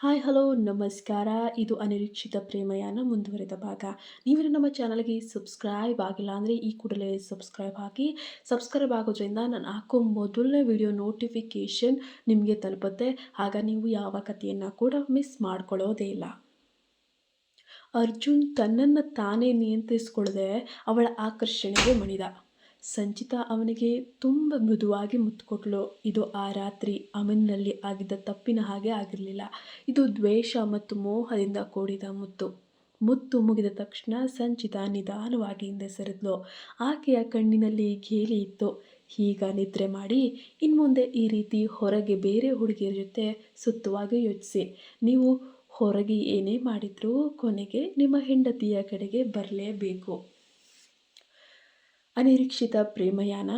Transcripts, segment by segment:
Hi hello ನಮಸ್ಕಾರ. ಇದು ಅನಿರೀಕ್ಷಿತ ಪ್ರೇಮಯಾನ ಮುಂದುವರಿದ ಭಾಗ. ನೀವೇನು ನಮ್ಮ ಚಾನಲ್ಗೆ ಸಬ್ಸ್ಕ್ರೈಬ್ ಆಗಿಲ್ಲ ಅಂದರೆ ಈ ಕೂಡಲೇ ಸಬ್ಸ್ಕ್ರೈಬ್ ಆಗಿ. ಸಬ್ಸ್ಕ್ರೈಬ್ ಆಗೋದ್ರಿಂದ ನಾನು ಹಾಕೋ ಮೊದಲನೇ ವಿಡಿಯೋ ನೋಟಿಫಿಕೇಷನ್ ನಿಮಗೆ ತಲುಪುತ್ತೆ. ಆಗ ನೀವು ಯಾವ ಕಥೆಯನ್ನು ಕೂಡ ಮಿಸ್ ಮಾಡ್ಕೊಳ್ಳೋದೇ ಇಲ್ಲ. ಅರ್ಜುನ್ ತನ್ನನ್ನು ತಾನೇ ನಿಯಂತ್ರಿಸಿಕೊಳ್ಳದೆ ಅವಳ ಆಕರ್ಷಣೆಗೆ ಮಣಿದ. ಸಂಚಿತಾ ಅವನಿಗೆ ತುಂಬ ಮೃದುವಾಗಿ ಮುತ್ತು ಕೊಟ್ಟಳು. ಇದು ಆ ರಾತ್ರಿ ಅವನಲ್ಲಿ ಆಗಿದ್ದ ತಪ್ಪಿನ ಹಾಗೆ ಆಗಿರಲಿಲ್ಲ. ಇದು ದ್ವೇಷ ಮತ್ತು ಮೋಹದಿಂದ ಕೂಡಿದ ಮುತ್ತು. ಮುತ್ತು ಮುಗಿದ ತಕ್ಷಣ ಸಂಚಿತಾ ನಿಧಾನವಾಗಿ ಹಿಂದೆ ಸರಿದ್ಲು. ಆಕೆಯ ಕಣ್ಣಿನಲ್ಲಿ ಗೇಲಿ ಇತ್ತು. ಈಗ ನಿದ್ರೆ ಮಾಡಿ ಇನ್ಮುಂದೆ ಈ ರೀತಿ ಹೊರಗೆ ಬೇರೆ ಹುಡುಗಿಯರ ಜೊತೆ ಸುತ್ತುವಾಗ ಯೋಚಿಸಿ. ನೀವು ಹೊರಗೆ ಏನೇ ಮಾಡಿದರೂ ಕೊನೆಗೆ ನಿಮ್ಮ ಹೆಂಡತಿಯ ಕಡೆಗೆ ಬರಲೇಬೇಕು. ಅನಿರೀಕ್ಷಿತ ಪ್ರೇಮಯಾನ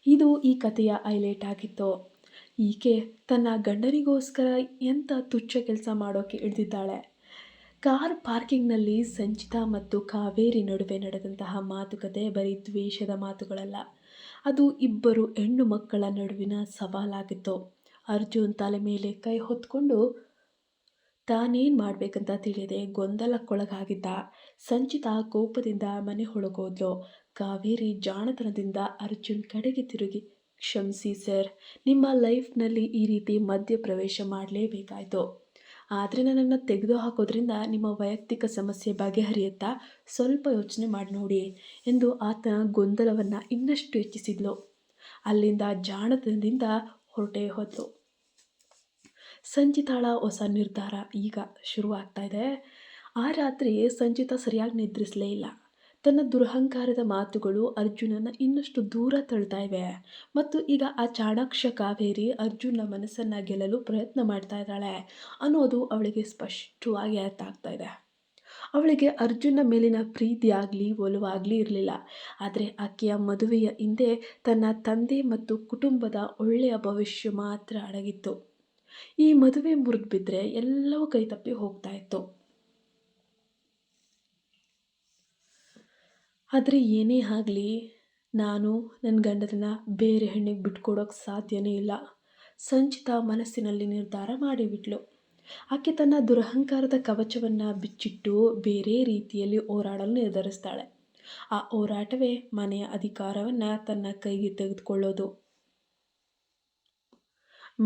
ಇದು ಈ ಕಥೆಯ ಹೈಲೈಟ್ ಆಗಿತ್ತು. ಈಕೆ ತನ್ನ ಗಂಡನಿಗೋಸ್ಕರ ಎಂಥ ತುಚ್ಛ ಕೆಲಸ ಮಾಡೋಕೆ ಇಳಿದಿದ್ದಾಳೆ. ಕಾರ್ ಪಾರ್ಕಿಂಗ್ನಲ್ಲಿ ಸಂಚಿತಾ ಮತ್ತು ಕಾವೇರಿ ನಡುವೆ ನಡೆದಂತಹ ಮಾತುಕತೆ ಬರೀ ದ್ವೇಷದ ಮಾತುಗಳಲ್ಲ, ಅದು ಇಬ್ಬರು ಹೆಣ್ಣು ಮಕ್ಕಳ ನಡುವಿನ ಸವಾಲಾಗಿತ್ತು. ಅರ್ಜುನ್ ತಲೆ ಮೇಲೆ ಕೈ ಹೊತ್ಕೊಂಡು ತಾನೇನು ಮಾಡಬೇಕಂತ ತಿಳಿಯದೆ ಗೊಂದಲಕ್ಕೊಳಗಾಗಿದ್ದ. ಸಂಚಿತಾ ಕೋಪದಿಂದ ಮನೆ ಹೊರಗೋದ್ಲು. ಕಾವೇರಿ ಜಾಣತನದಿಂದ ಅರ್ಜುನ್ ಕಡೆಗೆ ತಿರುಗಿ, ಕ್ಷಮಿಸಿ ಸರ್, ನಿಮ್ಮ ಲೈಫ್ನಲ್ಲಿ ಈ ರೀತಿ ಮಧ್ಯಪ್ರವೇಶ ಮಾಡಲೇಬೇಕಾಯ್ತು. ಆದರೆ ನನ್ನನ್ನು ತೆಗೆದು ಹಾಕೋದ್ರಿಂದ ನಿಮ್ಮ ವೈಯಕ್ತಿಕ ಸಮಸ್ಯೆ ಬಗೆಹರಿಯುತ್ತಾ ಸ್ವಲ್ಪ ಯೋಚನೆ ಮಾಡಿ ನೋಡಿ ಎಂದು ಆತನ ಗೊಂದಲವನ್ನು ಇನ್ನಷ್ಟು ಹೆಚ್ಚಿಸಿದ್ಲು. ಅಲ್ಲಿಂದ ಜಾಣತನದಿಂದ ಹೊರಟೇ ಹೋದ್ಲು. ಸಂಚಿತಾಳ ಹೊಸ ನಿರ್ಧಾರ ಈಗ ಶುರುವಾಗ್ತಾ ಇದೆ. ಆ ರಾತ್ರಿ ಸಂಚಿತಾ ಸರಿಯಾಗಿ ನಿದ್ರಿಸಲೇ ಇಲ್ಲ. ತನ್ನ ದುರಹಂಕಾರದ ಮಾತುಗಳು ಅರ್ಜುನನ್ನು ಇನ್ನಷ್ಟು ದೂರ ತಳ್ತಾ ಇವೆ. ಮತ್ತು ಈಗ ಆ ಚಾಣಾಕ್ಷ ಕಾವೇರಿ ಅರ್ಜುನ ಮನಸ್ಸನ್ನು ಗೆಲ್ಲಲು ಪ್ರಯತ್ನ ಮಾಡ್ತಾ ಇದ್ದಾಳೆ ಅನ್ನೋದು ಅವಳಿಗೆ ಸ್ಪಷ್ಟವಾಗಿ ಅರ್ಥ ಆಗ್ತಾ ಇದೆ. ಅವಳಿಗೆ ಅರ್ಜುನ ಮೇಲಿನ ಪ್ರೀತಿ ಆಗಲಿ ಒಲವಾಗಲಿ ಇರಲಿಲ್ಲ. ಆದರೆ ಆಕೆಯ ಮದುವೆಯ ಹಿಂದೆ ತನ್ನ ತಂದೆ ಮತ್ತು ಕುಟುಂಬದ ಒಳ್ಳೆಯ ಭವಿಷ್ಯ ಮಾತ್ರ ಅಡಗಿತ್ತು. ಈ ಮದುವೆ ಮುರಿದು ಬಿದ್ದರೆ ಎಲ್ಲವೂ ಕೈ ತಪ್ಪಿ ಹೋಗ್ತಾ ಇತ್ತು. ಆದರೆ ಏನೇ ಆಗಲಿ ನಾನು ನನ್ನ ಗಂಡನನ್ನು ಬೇರೆ ಹೆಣ್ಣಿಗೆ ಬಿಟ್ಕೊಡೋಕ್ಕೆ ಸಾಧ್ಯನೇ ಇಲ್ಲ. ಸಂಚಿತಾ ಮನಸ್ಸಿನಲ್ಲಿ ನಿರ್ಧಾರ ಮಾಡಿಬಿಟ್ಲು. ಆಕೆ ತನ್ನ ದುರಹಂಕಾರದ ಕವಚವನ್ನು ಬಿಚ್ಚಿಟ್ಟು ಬೇರೆ ರೀತಿಯಲ್ಲಿ ಹೋರಾಡಲು ನಿರ್ಧರಿಸ್ತಾಳೆ. ಆ ಹೋರಾಟವೇ ಮನೆಯ ಅಧಿಕಾರವನ್ನು ತನ್ನ ಕೈಗೆ ತೆಗೆದುಕೊಳ್ಳೋದು.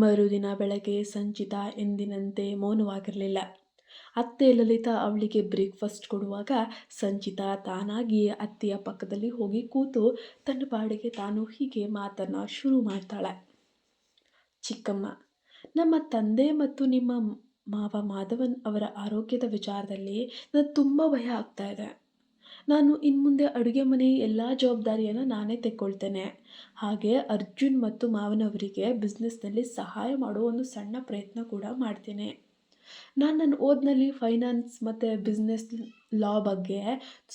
ಮರುದಿನ ಬೆಳಗ್ಗೆ ಸಂಚಿತಾ ಎಂದಿನಂತೆ ಮೌನವಾಗಿರಲಿಲ್ಲ. ಅತ್ತೆ ಲಲಿತಾ ಅವಳಿಗೆ ಬ್ರೇಕ್ಫಾಸ್ಟ್ ಕೊಡುವಾಗ ಸಂಚಿತಾ ತಾನಾಗಿಯೇ ಅತ್ತೆಯ ಪಕ್ಕದಲ್ಲಿ ಹೋಗಿ ಕೂತು ತನ್ನ ಪಾಡಿಗೆ ತಾನು ಹೀಗೆ ಮಾತನ್ನು ಶುರು ಮಾಡ್ತಾಳೆ. ಚಿಕ್ಕಮ್ಮ, ನಮ್ಮ ತಂದೆ ಮತ್ತು ನಿಮ್ಮ ಮಾವ ಮಾಧವನ್ ಅವರ ಆರೋಗ್ಯದ ವಿಚಾರದಲ್ಲಿ ನನಗೆ ತುಂಬ ಭಯ ಆಗ್ತಾ ಇದೆ. ನಾನು ಇನ್ಮುಂದೆ ಅಡುಗೆ ಮನೆ ಎಲ್ಲ ಜವಾಬ್ದಾರಿಯನ್ನು ನಾನೇ ತೆಕ್ಕೊಳ್ತೇನೆ. ಹಾಗೆ ಅರ್ಜುನ್ ಮತ್ತು ಮಾವನವರಿಗೆ ಬಿಸ್ನೆಸ್ನಲ್ಲಿ ಸಹಾಯ ಮಾಡುವ ಒಂದು ಸಣ್ಣ ಪ್ರಯತ್ನ ಕೂಡ ಮಾಡ್ತೇನೆ. ನಾನು ನನ್ನ ಓದಿನಲ್ಲಿ ಫೈನಾನ್ಸ್ ಮತ್ತು ಬಿಸ್ನೆಸ್ ಲಾ ಬಗ್ಗೆ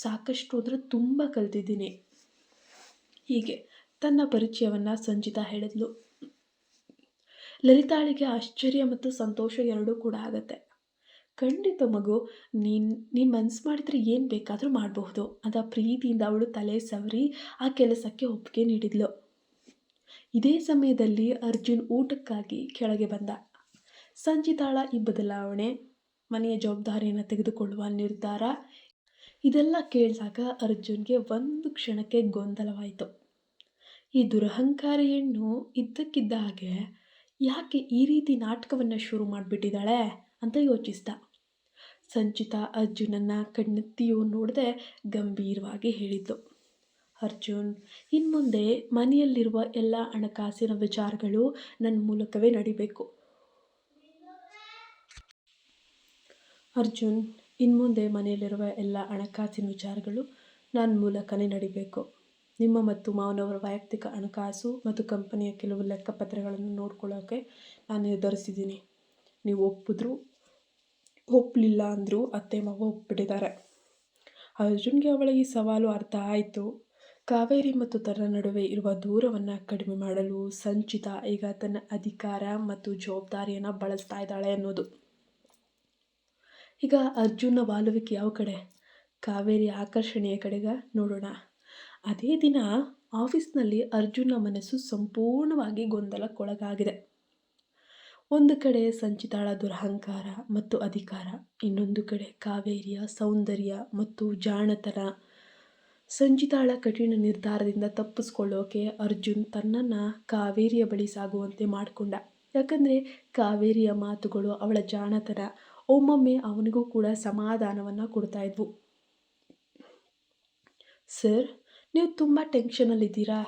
ಸಾಕಷ್ಟು ಅಂದರೆ ತುಂಬ ಕಲ್ತಿದ್ದೀನಿ. ಹೀಗೆ ತನ್ನ ಪರಿಚಯವನ್ನು ಸಂಚಿತಾ ಹೇಳಿದ್ಲು. ಲಲಿತಾಳಿಗೆ ಆಶ್ಚರ್ಯ ಮತ್ತು ಸಂತೋಷ ಎರಡೂ ಕೂಡ ಆಗುತ್ತೆ. ಖಂಡಿತ ಮಗು, ನೀನು ಮನಸ್ಸು ಮಾಡಿದರೆ ಏನು ಬೇಕಾದರೂ ಮಾಡಬಹುದು ಅಂತ ಪ್ರೀತಿಯಿಂದ ಅವಳು ತಲೆ ಸವರಿ ಆ ಕೆಲಸಕ್ಕೆ ಒಪ್ಪಿಗೆ ನೀಡಿದ್ಲು. ಇದೇ ಸಮಯದಲ್ಲಿ ಅರ್ಜುನ್ ಊಟಕ್ಕಾಗಿ ಕೆಳಗೆ ಬಂದ. ಸಂಚಿತಾಳ ಈ ಬದಲಾವಣೆ, ಮನೆಯ ಜವಾಬ್ದಾರಿಯನ್ನು ತೆಗೆದುಕೊಳ್ಳುವ ನಿರ್ಧಾರ ಇದೆಲ್ಲ ಕೇಳಿದಾಗ ಅರ್ಜುನ್ಗೆ ಒಂದು ಕ್ಷಣಕ್ಕೆ ಗೊಂದಲವಾಯಿತು. ಈ ದುರಹಂಕಾರಿ ಹೆಣ್ಣು ಇದ್ದಕ್ಕಿದ್ದ ಹಾಗೆ ಯಾಕೆ ಈ ರೀತಿ ನಾಟಕವನ್ನು ಶುರು ಮಾಡಿಬಿಟ್ಟಿದ್ದಾಳೆ ಅಂತ ಯೋಚಿಸಿದ. ಸಂಚಿತಾ ಅರ್ಜುನನ್ನು ಕಣ್ಣೆತ್ತಿಯೂ ನೋಡದೆ ಗಂಭೀರವಾಗಿ ಹೇಳಿದ್ದು, ಅರ್ಜುನ್, ಇನ್ಮುಂದೆ ಮನೆಯಲ್ಲಿರುವ ಎಲ್ಲ ಹಣಕಾಸಿನ ವಿಚಾರಗಳು ನನ್ನ ಮೂಲಕವೇ ನಡಿಬೇಕು. ಅರ್ಜುನ್, ಇನ್ಮುಂದೆ ಮನೆಯಲ್ಲಿರುವ ಎಲ್ಲ ಹಣಕಾಸಿನ ವಿಚಾರಗಳು ನನ್ನ ಮೂಲಕನೇ ನಡಿಬೇಕು. ನಿಮ್ಮ ಮತ್ತು ಮಾವನವರ ವೈಯಕ್ತಿಕ ಹಣಕಾಸು ಮತ್ತು ಕಂಪನಿಯ ಕೆಲವು ಲೆಕ್ಕಪತ್ರಗಳನ್ನು ನೋಡ್ಕೊಳ್ಳೋಕೆ ನಾನು ನಿರ್ಧರಿಸಿದ್ದೀನಿ. ನೀವು ಒಪ್ಪಲಿಲ್ಲ ಅಂದರೂ ಅತ್ತೆ ಮಾವ ಒಪ್ಪಿಬಿಟ್ಟಿದ್ದಾರೆ. ಅರ್ಜುನ್ಗೆ ಅವಳ ಈ ಸವಾಲು ಅರ್ಥ ಆಯಿತು. ಕಾವೇರಿ ಮತ್ತು ತನ್ನ ನಡುವೆ ಇರುವ ದೂರವನ್ನು ಕಡಿಮೆ ಮಾಡಲು ಸಂಚಿತಾ ಈಗ ತನ್ನ ಅಧಿಕಾರ ಮತ್ತು ಜವಾಬ್ದಾರಿಯನ್ನು ಬಳಸ್ತಾ ಇದ್ದಾಳೆ ಅನ್ನೋದು. ಈಗ ಅರ್ಜುನ್ನ ವಾಲುವಿಕೆ ಯಾವ ಕಡೆ? ಕಾವೇರಿ ಆಕರ್ಷಣೆಯ ಕಡೆಗ ನೋಡೋಣ. ಅದೇ ದಿನ ಆಫೀಸ್ನಲ್ಲಿ ಅರ್ಜುನ್ನ ಮನಸ್ಸು ಸಂಪೂರ್ಣವಾಗಿ ಗೊಂದಲಕ್ಕೊಳಗಾಗಿದೆ. ಒಂದು ಕಡೆ ಸಂಚಿತಾಳ ದುರಹಂಕಾರ ಮತ್ತು ಅಧಿಕಾರ, ಇನ್ನೊಂದು ಕಡೆ ಕಾವೇರಿಯ ಸೌಂದರ್ಯ ಮತ್ತು ಜಾಣತನ. ಸಂಚಿತಾಳ ಕಠಿಣ ನಿರ್ಧಾರದಿಂದ ತಪ್ಪಿಸ್ಕೊಳ್ಳೋಕೆ ಅರ್ಜುನ್ ತನ್ನನ್ನು ಕಾವೇರಿಯ ಬಳಿ ಸಾಗುವಂತೆ ಮಾಡಿಕೊಂಡ. ಯಾಕಂದರೆ ಕಾವೇರಿಯ ಮಾತುಗಳು, ಅವಳ ಜಾಣತನ ಒಮ್ಮೊಮ್ಮೆ ಅವನಿಗೂ ಕೂಡ ಸಮಾಧಾನವನ್ನು ಕೊಡ್ತಾ ಇದ್ವು. ಸರ್, ನೀವು ತುಂಬ ಟೆನ್ಷನಲ್ಲಿದ್ದೀರಾ.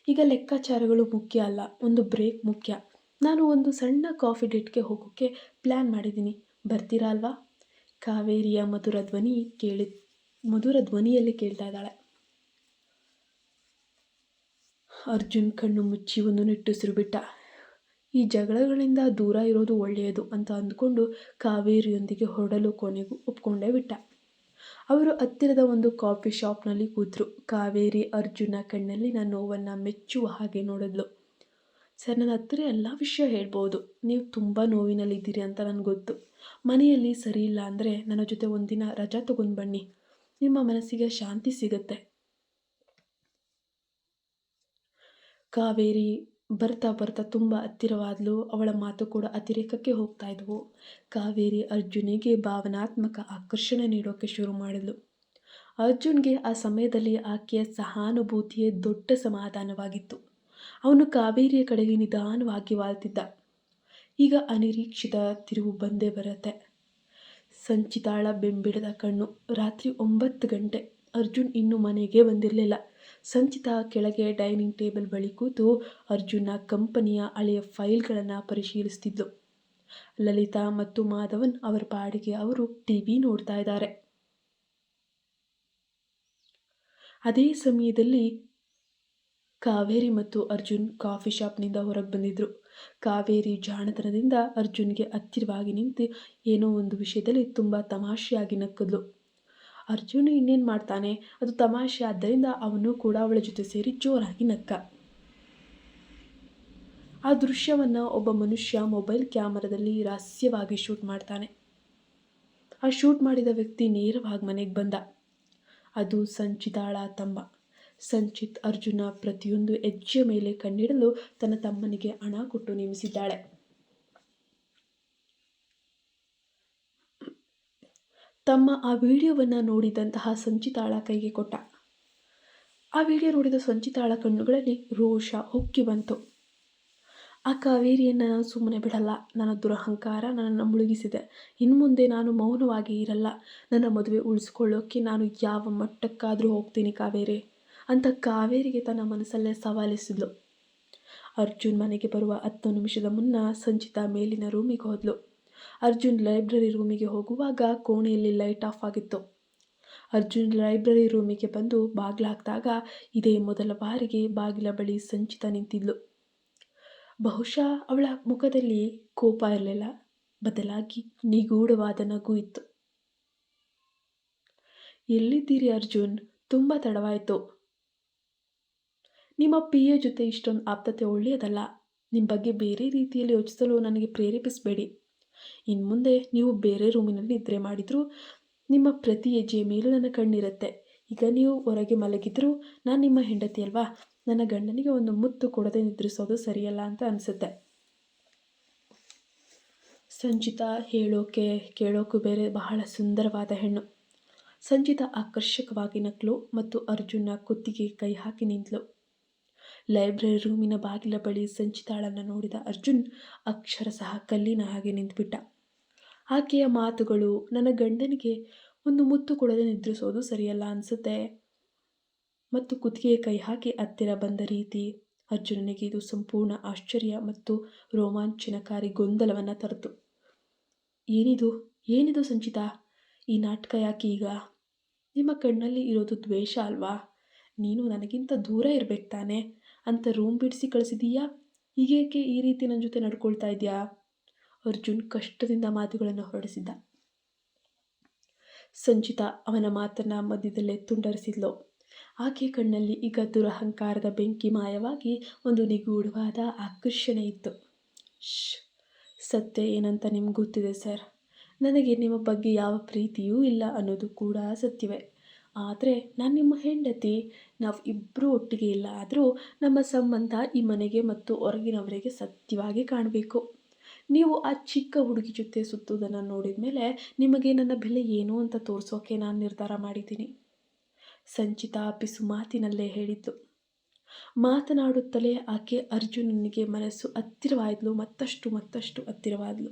ಈಗ ಲೆಕ್ಕಾಚಾರಗಳು ಮುಖ್ಯ ಅಲ್ಲ, ಒಂದು ಬ್ರೇಕ್ ಮುಖ್ಯ. ನಾನು ಒಂದು ಸಣ್ಣ ಕಾಫಿ ಡೇಟ್ಗೆ ಹೋಗೋಕ್ಕೆ ಪ್ಲ್ಯಾನ್ ಮಾಡಿದ್ದೀನಿ, ಬರ್ತೀರಾ ಅಲ್ವಾ? ಕಾವೇರಿಯ ಮಧುರ ಧ್ವನಿಯಲ್ಲಿ ಕೇಳ್ತಾ ಇದ್ದಾಳೆ. ಅರ್ಜುನ್ ಕಣ್ಣು ಮುಚ್ಚಿ ಒಂದು ನಿಟ್ಟುಸಿರು ಬಿಟ್ಟ. ಈ ಜಗಳಗಳಿಂದ ದೂರ ಇರೋದು ಒಳ್ಳೆಯದು ಅಂತ ಅಂದ್ಕೊಂಡು ಕಾವೇರಿಯೊಂದಿಗೆ ಹೊರಡಲು ಕೊನೆಗೂ ಒಪ್ಕೊಂಡೇ ಬಿಟ್ಟ. ಅವರು ಹತ್ತಿರದ ಒಂದು ಕಾಫಿ ಶಾಪ್ನಲ್ಲಿ ಕೂತರು. ಕಾವೇರಿ ಅರ್ಜುನ ಕಣ್ಣಲ್ಲಿನ ನೋವನ್ನು ಮೆಚ್ಚುವ ಹಾಗೆ ನೋಡಿದ್ಲು. ಸರ್, ನನ್ನ ಹತ್ತಿರ ಎಲ್ಲ ವಿಷಯ ಹೇಳ್ಬೋದು. ನೀವು ತುಂಬ ನೋವಿನಲ್ಲಿದ್ದೀರಿ ಅಂತ ನನಗೆ ಗೊತ್ತು. ಮನೆಯಲ್ಲಿ ಸರಿ ಇಲ್ಲ ಅಂದರೆ ನನ್ನ ಜೊತೆ ಒಂದಿನ ರಜಾ ತಗೊಂಡು ಬನ್ನಿ, ನಿಮ್ಮ ಮನಸ್ಸಿಗೆ ಶಾಂತಿ ಸಿಗುತ್ತೆ. ಕಾವೇರಿ ಬರ್ತಾ ಬರ್ತಾ ತುಂಬ ಹತ್ತಿರವಾದ್ಲು. ಅವಳ ಮಾತು ಕೂಡ ಅತಿರೇಕಕ್ಕೆ ಹೋಗ್ತಾ ಇದ್ವು. ಕಾವೇರಿ ಅರ್ಜುನಿಗೆ ಭಾವನಾತ್ಮಕ ಆಕರ್ಷಣೆ ನೀಡೋಕ್ಕೆ ಶುರು ಮಾಡಿದ್ಲು. ಅರ್ಜುನ್ಗೆ ಆ ಸಮಯದಲ್ಲಿ ಆಕೆಯ ಸಹಾನುಭೂತಿಯೇ ದೊಡ್ಡ ಸಮಾಧಾನವಾಗಿತ್ತು. ಅವನು ಕಾವೇರಿಯ ಕಡೆಗೆ ನಿಧಾನವಾಗಿ ವಾಲ್ತಿದ್ದ. ಈಗ ಅನಿರೀಕ್ಷಿತ ತಿರುವು ಬಂದೇ ಬರುತ್ತೆ. ಸಂಚಿತಾಳ ಬೆಂಬಿಡದ ಕಣ್ಣು. ರಾತ್ರಿ 9 ಗಂಟೆ. ಅರ್ಜುನ್ ಇನ್ನೂ ಮನೆಗೆ ಬಂದಿರಲಿಲ್ಲ. ಸಂಚಿತಾ ಕೆಳಗೆ ಡೈನಿಂಗ್ ಟೇಬಲ್ ಬಳಿ ಕೂತು ಅರ್ಜುನ್ನ ಕಂಪನಿಯ ಹಳೆಯ ಫೈಲ್ಗಳನ್ನು ಪರಿಶೀಲಿಸ್ತಿದ್ಲು. ಲಲಿತಾ ಮತ್ತು ಮಾಧವನ್ ಅವರ ಪಾಡಿಗೆ ಅವರು ಟಿವಿ ನೋಡ್ತಾ ಇದ್ದಾರೆ. ಅದೇ ಸಮಯದಲ್ಲಿ ಕಾವೇರಿ ಮತ್ತು ಅರ್ಜುನ್ ಕಾಫಿ ಶಾಪ್ನಿಂದ ಹೊರಗೆ ಬಂದಿದ್ರು. ಕಾವೇರಿ ಜಾಣತನದಿಂದ ಅರ್ಜುನ್ಗೆ ಹತ್ತಿರವಾಗಿ ನಿಂತು ಏನೋ ಒಂದು ವಿಷಯದಲ್ಲಿ ತುಂಬ ತಮಾಷೆಯಾಗಿ ನಕ್ಕದ್ಲು. ಅರ್ಜುನ್ ಇನ್ನೇನು ಮಾಡ್ತಾನೆ, ಅದು ತಮಾಷೆ, ಆದ್ದರಿಂದ ಅವನು ಕೂಡ ಅವಳ ಜೊತೆ ಸೇರಿ ಜೋರಾಗಿ ನಕ್ಕ. ಆ ದೃಶ್ಯವನ್ನು ಒಬ್ಬ ಮನುಷ್ಯ ಮೊಬೈಲ್ ಕ್ಯಾಮರಾದಲ್ಲಿ ರಹಸ್ಯವಾಗಿ ಶೂಟ್ ಮಾಡ್ತಾನೆ. ಆ ಶೂಟ್ ಮಾಡಿದ ವ್ಯಕ್ತಿ ನೇರವಾಗಿ ಮನೆಗೆ ಬಂದ. ಅದು ಸಂಚಿತಾಳ ತಮ್ಮ. ಸಂಚಿತ್ ಅರ್ಜುನ ಪ್ರತಿಯೊಂದು ಹೆಜ್ಜೆ ಮೇಲೆ ಕಣ್ಣಿಡಲು ತನ್ನ ತಮ್ಮನಿಗೆ ಹಣ ಕೊಟ್ಟು ನೇಮಿಸಿದ್ದಾಳೆ. ತಮ್ಮ ಆ ವಿಡಿಯೋವನ್ನು ನೋಡಿದಂತಹ ಸಂಚಿತಾಳ ಕೈಗೆ ಕೊಟ್ಟ. ಆ ವಿಡಿಯೋ ನೋಡಿದ ಸಂಚಿತಾಳ ಕಣ್ಣುಗಳಲ್ಲಿ ರೋಷ ಹೊಕ್ಕಿ ಬಂತು. ಆ ಕಾವೇರಿಯನ್ನು ನಾನು ಸುಮ್ಮನೆ ಬಿಡಲ್ಲ. ನನ್ನ ದುರಹಂಕಾರ ನನ್ನನ್ನು ಮುಳುಗಿಸಿದೆ. ಇನ್ನು ಮುಂದೆ ನಾನು ಮೌನವಾಗಿ ಇರಲ್ಲ. ನನ್ನ ಮದುವೆ ಉಳಿಸ್ಕೊಳ್ಳೋಕ್ಕೆ ನಾನು ಯಾವ ಮಟ್ಟಕ್ಕಾದರೂ ಹೋಗ್ತೀನಿ ಕಾವೇರಿ ಅಂತ ಕಾವೇರಿಗೆ ತನ್ನ ಮನಸ್ಸಲ್ಲೇ ಸವಾಲಿಸಿದ್ಲು. ಅರ್ಜುನ್ ಮನೆಗೆ ಬರುವ 10 ನಿಮಿಷದ ಮುನ್ನ ಸಂಚಿತಾ ಮೇಲಿನ ರೂಮಿಗೆ ಹೋದ್ಲು. ಅರ್ಜುನ್ ಲೈಬ್ರರಿ ರೂಮಿಗೆ ಹೋಗುವಾಗ ಕೋಣೆಯಲ್ಲಿ ಲೈಟ್ ಆಫ್ ಆಗಿತ್ತು. ಅರ್ಜುನ್ ಲೈಬ್ರರಿ ರೂಮಿಗೆ ಬಂದು ಬಾಗಿಲು ಹಾಕಿದಾಗ ಇದೇ ಮೊದಲ ಬಾರಿಗೆ ಬಾಗಿಲ ಬಳಿ ಸಂಚಿತಾ ನಿಂತಿದ್ಲು. ಬಹುಶಃ ಅವಳ ಮುಖದಲ್ಲಿ ಕೋಪ ಇರಲಿಲ್ಲ, ಬದಲಾಗಿ ನಿಗೂಢವಾದ ನಗು ಇತ್ತು. ಎಲ್ಲಿದ್ದೀರಿ ಅರ್ಜುನ್? ತುಂಬ ತಡವಾಯಿತು. ನಿಮ್ಮ PA ಜೊತೆ ಇಷ್ಟೊಂದು ಆಪ್ತತೆ ಒಳ್ಳೆಯದಲ್ಲ. ನಿಮ್ಮ ಬಗ್ಗೆ ಬೇರೆ ರೀತಿಯಲ್ಲಿ ಯೋಚಿಸಲು ನನಗೆ ಪ್ರೇರೇಪಿಸಬೇಡಿ. ಇನ್ನು ಮುಂದೆ ನೀವು ಬೇರೆ ರೂಮಿನಲ್ಲಿ ನಿದ್ರೆ ಮಾಡಿದರೂ ನಿಮ್ಮ ಪ್ರತಿ ಹೆಜ್ಜೆಯ ಮೇಲೂ ನನ್ನ ಕಣ್ಣಿರುತ್ತೆ. ಈಗ ನೀವು ಹೊರಗೆ ಮಲಗಿದ್ರೂ ನಾನು ನಿಮ್ಮ ಹೆಂಡತಿ ಅಲ್ವಾ? ನನ್ನ ಗಂಡನಿಗೆ ಒಂದು ಮುತ್ತು ಕೊಡದೆ ನಿದ್ರಿಸೋದು ಸರಿಯಲ್ಲ ಅಂತ ಅನಿಸುತ್ತೆ. ಸಂಚಿತಾ ಕೇಳೋಕ್ಕೂ ಬೇರೆ ಬಹಳ ಸುಂದರವಾದ ಹೆಣ್ಣು. ಸಂಚಿತಾ ಆಕರ್ಷಕವಾಗಿ ನಕ್ಕಳು ಮತ್ತು ಅರ್ಜುನ್ನ ಕುತ್ತಿಗೆ ಕೈ ಹಾಕಿ ನಿಂತಳು. ಲೈಬ್ರರಿ ರೂಮಿನ ಬಾಗಿಲ ಬಳಿ ಸಂಚಿತಾಳನ್ನು ನೋಡಿದ ಅರ್ಜುನ್ ಅಕ್ಷರಶಃ ಕಲ್ಲಿನ ಹಾಗೆ ನಿಂತುಬಿಟ್ಟ. ಆಕೆಯ ಮಾತುಗಳು, ನನ್ನ ಗಂಡನಿಗೆ ಒಂದು ಮುತ್ತು ಕೊಡದೆ ನಿದ್ರಿಸೋದು ಸರಿಯಲ್ಲ ಅನಿಸುತ್ತೆ ಮತ್ತು ಕುತ್ತಿಗೆ ಕೈ ಹಾಕಿ ಹತ್ತಿರ ಬಂದ ರೀತಿ, ಅರ್ಜುನನಿಗೆ ಇದು ಸಂಪೂರ್ಣ ಆಶ್ಚರ್ಯ ಮತ್ತು ರೋಮಾಂಚನಕಾರಿ ಗೊಂದಲವನ್ನು ತರಿತು. ಏನಿದು ಸಂಚಿತಾ? ಈ ನಾಟಕ ಯಾಕೆ ಈಗ? ನಿಮ್ಮ ಕಣ್ಣಲ್ಲಿ ಇರೋದು ದ್ವೇಷ ಅಲ್ವಾ? ನೀನು ನನಗಿಂತ ದೂರ ಇರಬೇಕು ತಾನೆ ಅಂತ ರೂಮ್ ಬಿಡಿಸಿ ಕಳಿಸಿದೀಯಾ? ಹೀಗೇಕೆ ಈ ರೀತಿ ನನ್ನ ಜೊತೆ ನಡ್ಕೊಳ್ತಾ ಇದೆಯಾ? ಅರ್ಜುನ್ ಕಷ್ಟದಿಂದ ಮಾತುಗಳನ್ನು ಹೊರಡಿಸಿದ್ದ. ಸಂಚಿತಾ ಅವನ ಮಾತನ್ನು ಮಧ್ಯದಲ್ಲೇ ತುಂಡರಿಸಿದ್ಲು. ಆಕೆ ಕಣ್ಣಲ್ಲಿ ಈಗ ದುರಹಂಕಾರದ ಬೆಂಕಿ ಮಾಯವಾಗಿ ಒಂದು ನಿಗೂಢವಾದ ಆಕರ್ಷಣೆ ಇತ್ತು. ಸತ್ಯ ಏನಂತ ನಿಮ್ಗೆ ಗೊತ್ತಿದೆ ಸರ್. ನನಗೆ ನಿಮ್ಮ ಬಗ್ಗೆ ಯಾವ ಪ್ರೀತಿಯೂ ಇಲ್ಲ ಅನ್ನೋದು ಕೂಡ ಸತ್ಯವೇ. ಆದರೆ ನಾನು ನಿಮ್ಮ ಹೆಂಡತಿ. ನಾವು ಇಬ್ಬರೂ ಒಟ್ಟಿಗೆ ಇಲ್ಲ ಆದರೂ ನಮ್ಮ ಸಂಬಂಧ ಈ ಮನೆಗೆ ಮತ್ತು ಹೊರಗಿನವರಿಗೆ ಸತ್ಯವಾಗಿ ಕಾಣಬೇಕು. ನೀವು ಆ ಚಿಕ್ಕ ಹುಡುಗಿ ಜೊತೆ ಸುತ್ತುವುದನ್ನು ನೋಡಿದ ಮೇಲೆ ನಿಮಗೆ ನನ್ನ ಬೆಲೆ ಏನು ಅಂತ ತೋರಿಸೋಕೆ ನಾನು ನಿರ್ಧಾರ ಮಾಡಿದ್ದೀನಿ. ಸಂಚಿತಾ ಪಿಸು ಮಾತಿನಲ್ಲೇ ಹೇಳಿದ್ದು. ಮಾತನಾಡುತ್ತಲೇ ಆಕೆ ಅರ್ಜುನನಿಗೆ ಮನಸ್ಸು ಹತ್ತಿರವಾದ್ಲು, ಮತ್ತಷ್ಟು ಹತ್ತಿರವಾದ್ಲು.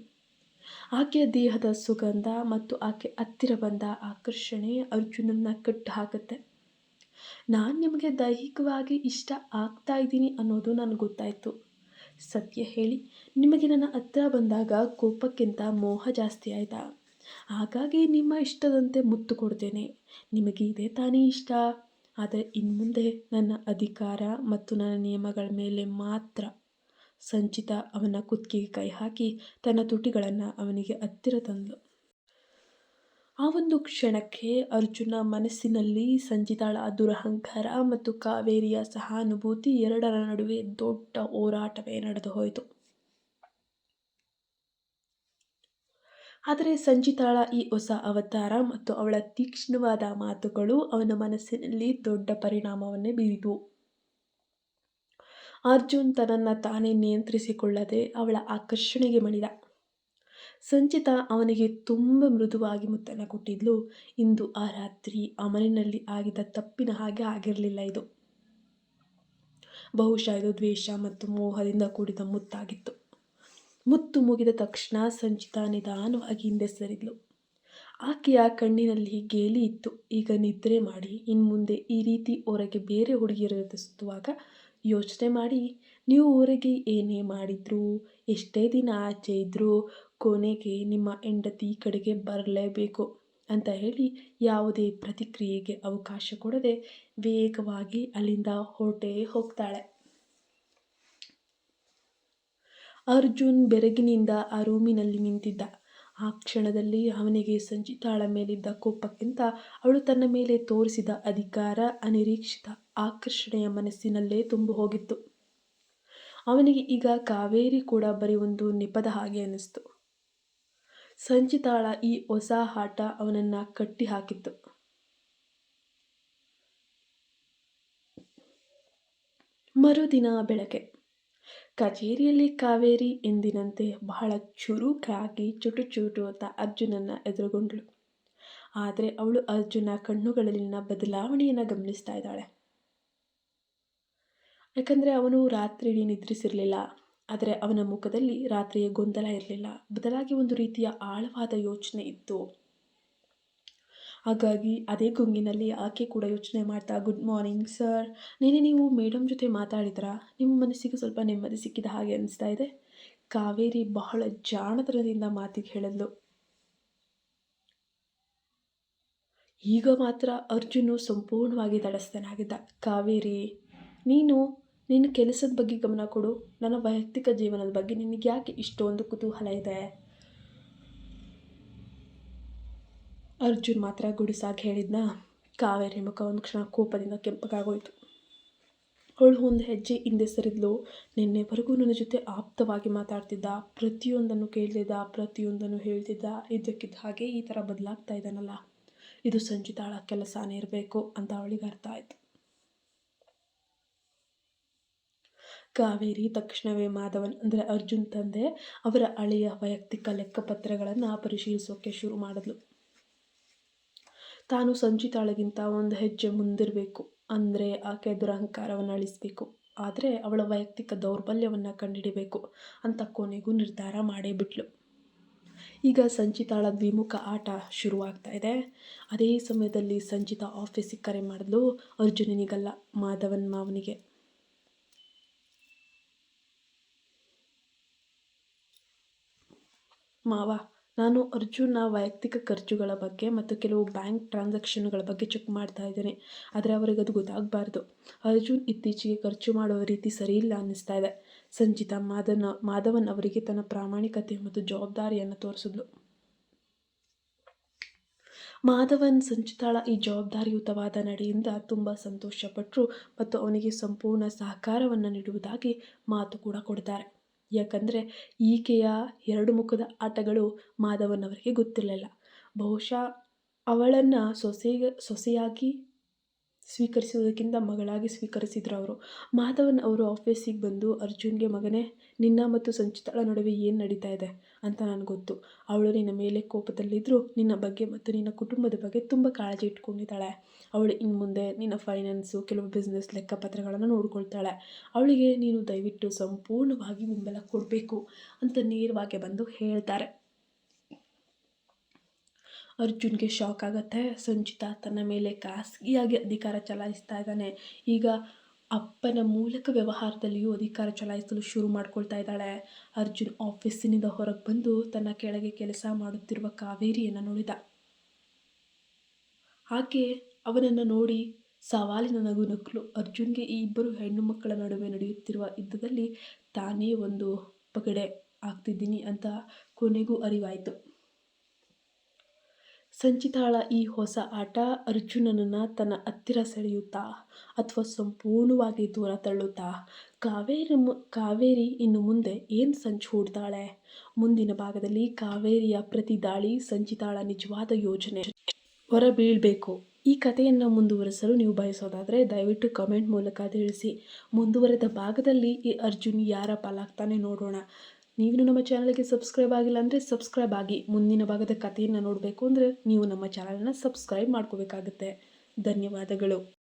ಆಕೆಯ ದೇಹದ ಸುಗಂಧ ಮತ್ತು ಆಕೆ ಹತ್ತಿರ ಬಂದ ಆಕರ್ಷಣೆ ಅರ್ಜುನನ್ನ ಕಟ್ಟು ಹಾಕುತ್ತೆ. ನಾನು ನಿಮಗೆ ದೈಹಿಕವಾಗಿ ಇಷ್ಟ ಆಗ್ತಾ ಇದ್ದೀನಿ ಅನ್ನೋದು ನನಗೆ ಗೊತ್ತಾಯಿತು. ಸತ್ಯ ಹೇಳಿ, ನಿಮಗೆ ನನ್ನ ಹತ್ತಿರ ಬಂದಾಗ ಕೋಪಕ್ಕಿಂತ ಮೋಹ ಜಾಸ್ತಿ ಆಯಿತಾ? ಹಾಗಾಗಿ ನಿಮ್ಮ ಇಷ್ಟದಂತೆ ಮುತ್ತು ಕೊಡ್ತೇನೆ. ನಿಮಗೆ ಇದೇ ತಾನೇ ಇಷ್ಟ. ಆದರೆ ಇನ್ಮುಂದೆ ನನ್ನ ಅಧಿಕಾರ ಮತ್ತು ನನ್ನ ನಿಯಮಗಳ ಮೇಲೆ ಮಾತ್ರ. ಸಂಚಿತಾ ಅವನ ಕುತ್ತಿಗೆಗೆ ಕೈ ಹಾಕಿ ತನ್ನ ತುಟಿಗಳನ್ನು ಅವನಿಗೆ ಹತ್ತಿರ ತಂದಳು. ಆ ಒಂದು ಕ್ಷಣಕ್ಕೆ ಅರ್ಜುನ ಮನಸ್ಸಿನಲ್ಲಿ ಸಂಚಿತಾಳ ದುರಹಂಕಾರ ಮತ್ತು ಕಾವೇರಿಯ ಸಹಾನುಭೂತಿ ಎರಡರ ನಡುವೆ ದೊಡ್ಡ ಹೋರಾಟವೇ ನಡೆದು ಹೋಯಿತು. ಆದರೆ ಸಂಚಿತಾಳ ಈ ಹೊಸ ಅವತಾರ ಮತ್ತು ಅವಳ ತೀಕ್ಷ್ಣವಾದ ಮಾತುಗಳು ಅವನ ಮನಸ್ಸಿನಲ್ಲಿ ದೊಡ್ಡ ಪರಿಣಾಮವನ್ನೇ ಬೀರಿದವು. ಅರ್ಜುನ್ ತನ್ನನ್ನು ತಾನೇ ನಿಯಂತ್ರಿಸಿಕೊಳ್ಳದೆ ಅವಳ ಆಕರ್ಷಣೆಗೆ ಮಣಿದ. ಸಂಚಿತಾ ಅವನಿಗೆ ತುಂಬ ಮೃದುವಾಗಿ ಮುತ್ತನ್ನು ಕೊಟ್ಟಿದ್ಲು. ಇಂದು ಆ ರಾತ್ರಿ ಆ ಮನೆಯಲ್ಲಿ ಆಗಿದ್ದ ತಪ್ಪಿನ ಹಾಗೆ ಆಗಿರಲಿಲ್ಲ ಇದು. ಬಹುಶಃ ಇದು ದ್ವೇಷ ಮತ್ತು ಮೋಹದಿಂದ ಕೂಡಿದ ಮುತ್ತಾಗಿತ್ತು. ಮುತ್ತು ಮುಗಿದ ತಕ್ಷಣ ಸಂಚಿತಾ ನಿಧಾನವಾಗಿ ಹಿಂದೆ ಸರಿದ್ಲು. ಆಕೆಯ ಕಣ್ಣಿನಲ್ಲಿ ಗೇಲಿ ಇತ್ತು. ಈಗ ನಿದ್ರೆ ಮಾಡಿ, ಇನ್ಮುಂದೆ ಈ ರೀತಿ ಹೊರಗೆ ಬೇರೆ ಹುಡುಗಿಯರ ಜೊತೆ ಸುತ್ತುವಾಗ ಯೋಚನೆ ಮಾಡಿ, ನೀವು ಹೊರಗೆ ಏನೇ ಮಾಡಿದ್ರು, ಎಷ್ಟೇ ದಿನ ಆಚೆ ಇದ್ದರೂ ಕೊನೆಗೆ ನಿಮ್ಮ ಹೆಂಡತಿ ಕಡೆಗೆ ಬರಲೇಬೇಕು ಅಂತ ಹೇಳಿ ಯಾವುದೇ ಪ್ರತಿಕ್ರಿಯೆಗೆ ಅವಕಾಶ ಕೊಡದೆ ವೇಗವಾಗಿ ಅಲ್ಲಿಂದ ಹೊರಟೇ ಹೋಗ್ತಾಳೆ. ಅರ್ಜುನ್ ಬೆರಗಿನಿಂದ ಆ ರೂಮಿನಲ್ಲಿ ನಿಂತಿದ್ದ. ಆ ಕ್ಷಣದಲ್ಲಿ ಅವನಿಗೆ ಸಂಚಿತಾಳ ಮೇಲಿದ್ದ ಕೋಪಕ್ಕಿಂತ ಅವಳು ತನ್ನ ಮೇಲೆ ತೋರಿಸಿದ ಅಧಿಕಾರ, ಅನಿರೀಕ್ಷಿತ ಆಕರ್ಷಣೆಯ ಮನಸ್ಸಿನಲ್ಲೇ ತುಂಬಿ ಹೋಗಿತ್ತು. ಅವನಿಗೆ ಈಗ ಕಾವೇರಿ ಕೂಡ ಬರೀ ಒಂದು ನೆಪದ ಹಾಗೆ ಅನ್ನಿಸ್ತು. ಸಂಚಿತಾಳ ಈ ಹೊಸ ಆಟ ಅವನನ್ನು ಕಟ್ಟಿ ಹಾಕಿತ್ತು. ಮರುದಿನ ಬೆಳಗ್ಗೆ ಕಚೇರಿಯಲ್ಲಿ ಕಾವೇರಿ ಎಂದಿನಂತೆ ಬಹಳ ಚುರುಕಾಗಿ ಚುಟು ಅಂತ ಅರ್ಜುನನ್ನು ಎದುರುಗೊಂಡಳು. ಆದರೆ ಅವಳು ಅರ್ಜುನ ಕಣ್ಣುಗಳಲ್ಲಿನ ಬದಲಾವಣೆಯನ್ನು ಗಮನಿಸ್ತಾ ಇದ್ದಾಳೆ. ಯಾಕಂದರೆ ಅವನು ರಾತ್ರಿ ನಿದ್ರಿಸಿರಲಿಲ್ಲ. ಆದರೆ ಅವನ ಮುಖದಲ್ಲಿ ರಾತ್ರಿಯ ಗೊಂದಲ ಇರಲಿಲ್ಲ. ಬದಲಾಗಿ ಒಂದು ರೀತಿಯ ಆಳವಾದ ಯೋಚನೆ ಇತ್ತು. ಹಾಗಾಗಿ ಅದೇ ಗುಂಗಿನಲ್ಲಿ ಆಕೆ ಕೂಡ ಯೋಚನೆ ಮಾಡ್ತಾ, ಗುಡ್ ಮಾರ್ನಿಂಗ್ ಸರ್, ನೆನ್ನೆ ನೀವು ಮೇಡಮ್ ಜೊತೆ ಮಾತಾಡಿದ್ರಾ? ನಿಮ್ಮ ಮನಸ್ಸಿಗೆ ಸ್ವಲ್ಪ ನೆಮ್ಮದಿ ಸಿಕ್ಕಿದ ಹಾಗೆ ಅನಿಸ್ತಾ ಇದೆ. ಕಾವೇರಿ ಬಹಳ ಜಾಣತನದಿಂದ ಮಾತಿಗೆ ಹೇಳಿದ್ಲು. ಈಗ ಮಾತ್ರ ಅರ್ಜುನು ಸಂಪೂರ್ಣವಾಗಿ ತಟಸ್ಥನಾಗಿದ್ದ. ಕಾವೇರಿ, ನಿನ್ನ ಕೆಲಸದ ಬಗ್ಗೆ ಗಮನ ಕೊಡು. ನನ್ನ ವೈಯಕ್ತಿಕ ಜೀವನದ ಬಗ್ಗೆ ನಿನಗೆ ಯಾಕೆ ಇಷ್ಟೊಂದು ಕುತೂಹಲ ಇದೆ? ಅರ್ಜುನ್ ಮಾತ್ರ ಗುಡುಸಾಗಿ ಹೇಳಿದ್ನ. ಕಾವೇರಿ ಮುಖ ಒಂದು ಕ್ಷಣ ಕೋಪದಿಂದ ಕೆಂಪಗಾಗೋಯ್ತು. ಅವಳು ಒಂದು ಹೆಜ್ಜೆ ಹಿಂದೆ ಸರಿದ್ಲು. ನಿನ್ನೆವರೆಗೂ ನನ್ನ ಜೊತೆ ಆಪ್ತವಾಗಿ ಮಾತಾಡ್ತಿದ್ದ, ಪ್ರತಿಯೊಂದನ್ನು ಕೇಳ್ತಿದ್ದ, ಪ್ರತಿಯೊಂದನ್ನು ಹೇಳ್ತಿದ್ದ, ಇದ್ದಕ್ಕಿದ್ದ ಹಾಗೆ ಈ ಥರ ಬದಲಾಗ್ತಾ ಇದ್ದಾನಲ್ಲ, ಇದು ಸಂಚಿತಾಳ ಕೆಲಸನೇ ಇರಬೇಕು ಅಂತ ಅವಳಿಗೆ ಅರ್ಥ ಆಯಿತು. ಕಾವೇರಿ ತಕ್ಷಣವೇ ಮಾಧವನ್ ಅಂದರೆ ಅರ್ಜುನ್ ತಂದೆ ಅವರ ಹಳೆಯ ವೈಯಕ್ತಿಕ ಲೆಕ್ಕಪತ್ರಗಳನ್ನು ಪರಿಶೀಲಿಸೋಕೆ ಶುರು ಮಾಡಿದ್ಲು. ತಾನು ಸಂಚಿತಾಳಗಿಂತ ಒಂದು ಹೆಜ್ಜೆ ಮುಂದಿರಬೇಕು, ಅಂದರೆ ಆಕೆ ದುರಹಂಕಾರವನ್ನು ಅಳಿಸಬೇಕು, ಆದರೆ ಅವಳ ವೈಯಕ್ತಿಕ ದೌರ್ಬಲ್ಯವನ್ನು ಕಂಡುಹಿಡಿಬೇಕು ಅಂತ ಕೊನೆಗೂ ನಿರ್ಧಾರ ಮಾಡೇ ಬಿಟ್ಲು. ಈಗ ಸಂಚಿತಾಳ ದ್ವಿಮುಖ ಆಟ ಶುರುವಾಗ್ತಾ ಇದೆ. ಅದೇ ಸಮಯದಲ್ಲಿ ಸಂಚಿತಾ ಆಫೀಸಿಗೆ ಕರೆ ಮಾಡಿದ್ಲು. ಅರ್ಜುನನಿಗಲ್ಲ, ಮಾಧವನ್ ಮಾವನಿಗೆ. ಮಾವ, ನಾನು ಅರ್ಜುನ್ನ ವೈಯಕ್ತಿಕ ಖರ್ಚುಗಳ ಬಗ್ಗೆ ಮತ್ತು ಕೆಲವು ಬ್ಯಾಂಕ್ ಟ್ರಾನ್ಸಾಕ್ಷನ್ಗಳ ಬಗ್ಗೆ ಚೆಕ್ ಮಾಡ್ತಾ ಇದ್ದೇನೆ. ಆದರೆ ಅವರಿಗೆ ಅದು ಗೊತ್ತಾಗಬಾರ್ದು. ಅರ್ಜುನ್ ಇತ್ತೀಚೆಗೆ ಖರ್ಚು ಮಾಡುವ ರೀತಿ ಸರಿಯಿಲ್ಲ ಅನ್ನಿಸ್ತಾ ಇದೆ. ಸಂಚಿತಾ ಮಾಧವನ್ ಅವರಿಗೆ ತನ್ನ ಪ್ರಾಮಾಣಿಕತೆ ಮತ್ತು ಜವಾಬ್ದಾರಿಯನ್ನು ತೋರಿಸಿದ್ಲು. ಮಾಧವನ್ ಸಂಚಿತಾಳ ಈ ಜವಾಬ್ದಾರಿಯುತವಾದ ನಡೆಯಿಂದ ತುಂಬ ಸಂತೋಷಪಟ್ಟರು ಮತ್ತು ಅವನಿಗೆ ಸಂಪೂರ್ಣ ಸಹಕಾರವನ್ನು ನೀಡುವುದಾಗಿ ಮಾತು ಕೂಡ ಕೊಡ್ತಾರೆ. ಯಾಕಂದರೆ ಈಕೆಯ ಎರಡು ಮುಖದ ಆಟಗಳು ಮಾಧವನ್ ಅವರಿಗೆ ಗೊತ್ತಿರಲಿಲ್ಲ. ಬಹುಶಃ ಅವಳನ್ನು ಸ್ವೀಕರಿಸುವುದಕ್ಕಿಂತ ಮಗಳಾಗಿ ಸ್ವೀಕರಿಸಿದ್ರು ಅವರು. ಮಾಧವನ್ ಅವರು ಆಫೀಸಿಗೆ ಬಂದು ಅರ್ಜುನ್ಗೆ, ಮಗನೇ, ನಿನ್ನ ಮತ್ತು ಸಂಚಿತಾಳ ನಡುವೆ ಏನು ನಡೀತಾ ಇದೆ ಅಂತ ನನಗೆ ಗೊತ್ತು. ಅವಳು ನಿನ್ನ ಮೇಲೆ ಕೋಪದಲ್ಲಿದ್ದರೂ ನಿನ್ನ ಬಗ್ಗೆ ಮತ್ತು ನಿನ್ನ ಕುಟುಂಬದ ಬಗ್ಗೆ ತುಂಬ ಕಾಳಜಿ ಇಟ್ಕೊಂಡಿದ್ದಾಳೆ. ಅವಳು ಇನ್ನು ಮುಂದೆ ನಿನ್ನ ಫೈನಾನ್ಸು, ಕೆಲವು ಬಿಸ್ನೆಸ್ ಲೆಕ್ಕಪತ್ರಗಳನ್ನು ನೋಡ್ಕೊಳ್ತಾಳೆ. ಅವಳಿಗೆ ನೀನು ದಯವಿಟ್ಟು ಸಂಪೂರ್ಣವಾಗಿ ಬೆಂಬಲ ಕೊಡಬೇಕು ಅಂತ ನೇರವಾಗಿ ಬಂದು ಹೇಳ್ತಾರೆ. ಅರ್ಜುನ್ಗೆ ಶಾಕ್ ಆಗುತ್ತೆ. ಸಂಚಿತಾ ತನ್ನ ಮೇಲೆ ಖಾಸಗಿಯಾಗಿ ಅಧಿಕಾರ ಚಲಾಯಿಸ್ತಾ ಇದ್ದಾನೆ. ಈಗ ಅಪ್ಪನ ಮೂಲಕ ವ್ಯವಹಾರದಲ್ಲಿಯೂ ಅಧಿಕಾರ ಚಲಾಯಿಸಲು ಶುರು ಮಾಡ್ಕೊಳ್ತಾ ಇದ್ದಾಳೆ. ಅರ್ಜುನ್ ಆಫೀಸಿನಿಂದ ಹೊರಗೆ ಬಂದು ತನ್ನ ಕೆಳಗೆ ಕೆಲಸ ಮಾಡುತ್ತಿರುವ ಕಾವೇರಿಯನ್ನು ನೋಡಿದ. ಆಕೆ ಅವನನ್ನು ನೋಡಿ ಸವಾಲಿನ ನಗು ನಕ್ಕಳು. ಅರ್ಜುನ್ಗೆ ಈ ಇಬ್ಬರು ಹೆಣ್ಣು ಮಕ್ಕಳ ನಡುವೆ ನಡೆಯುತ್ತಿರುವ ಯುದ್ಧದಲ್ಲಿ ತಾನೇ ಒಂದು ಪಗಡೆ ಆಗ್ತಿದ್ದೀನಿ ಅಂತ ಕೊನೆಗೂ ಅರಿವಾಯಿತು. ಸಂಚಿತಾಳ ಈ ಹೊಸ ಆಟ ಅರ್ಜುನನನ್ನು ತನ್ನ ಹತ್ತಿರ ಸೆಳೆಯುತ್ತಾ ಅಥವಾ ಸಂಪೂರ್ಣವಾಗಿ ದೂರ ತಳ್ಳುತ್ತಾ? ಕಾವೇರಿ ಇನ್ನು ಮುಂದೆ ಏನು ಸಂಚು ಹೂಡ್ತಾಳೆ? ಮುಂದಿನ ಭಾಗದಲ್ಲಿ ಕಾವೇರಿಯ ಪ್ರತಿ ದಾಳಿ ಸಂಚಿತಾಳ ನಿಜವಾದ ಯೋಜನೆ ಹೊರಬೀಳಬೇಕು. ಈ ಕಥೆಯನ್ನು ಮುಂದುವರಿಸಲು ನೀವು ಬಯಸೋದಾದರೆ ದಯವಿಟ್ಟು ಕಮೆಂಟ್ ಮೂಲಕ ತಿಳಿಸಿ. ಮುಂದುವರೆದ ಭಾಗದಲ್ಲಿ ಈ ಅರ್ಜುನ್ ಯಾರ ಪಾಲಾಗ್ತಾನೆ ನೋಡೋಣ. ನೀವು ನಮ್ಮ ಚಾನಲ್ಗೆ ಸಬ್ಸ್ಕ್ರೈಬ್ ಆಗಿಲ್ಲ ಅಂದರೆ ಸಬ್ಸ್ಕ್ರೈಬ್ ಆಗಿ. ಮುಂದಿನ ಭಾಗದ ಕಥೆಯನ್ನು ನೋಡಬೇಕು ಅಂದರೆ ನೀವು ನಮ್ಮ ಚಾನಲನ್ನು ಸಬ್ಸ್ಕ್ರೈಬ್ ಮಾಡ್ಕೋಬೇಕಾಗುತ್ತೆ. ಧನ್ಯವಾದಗಳು.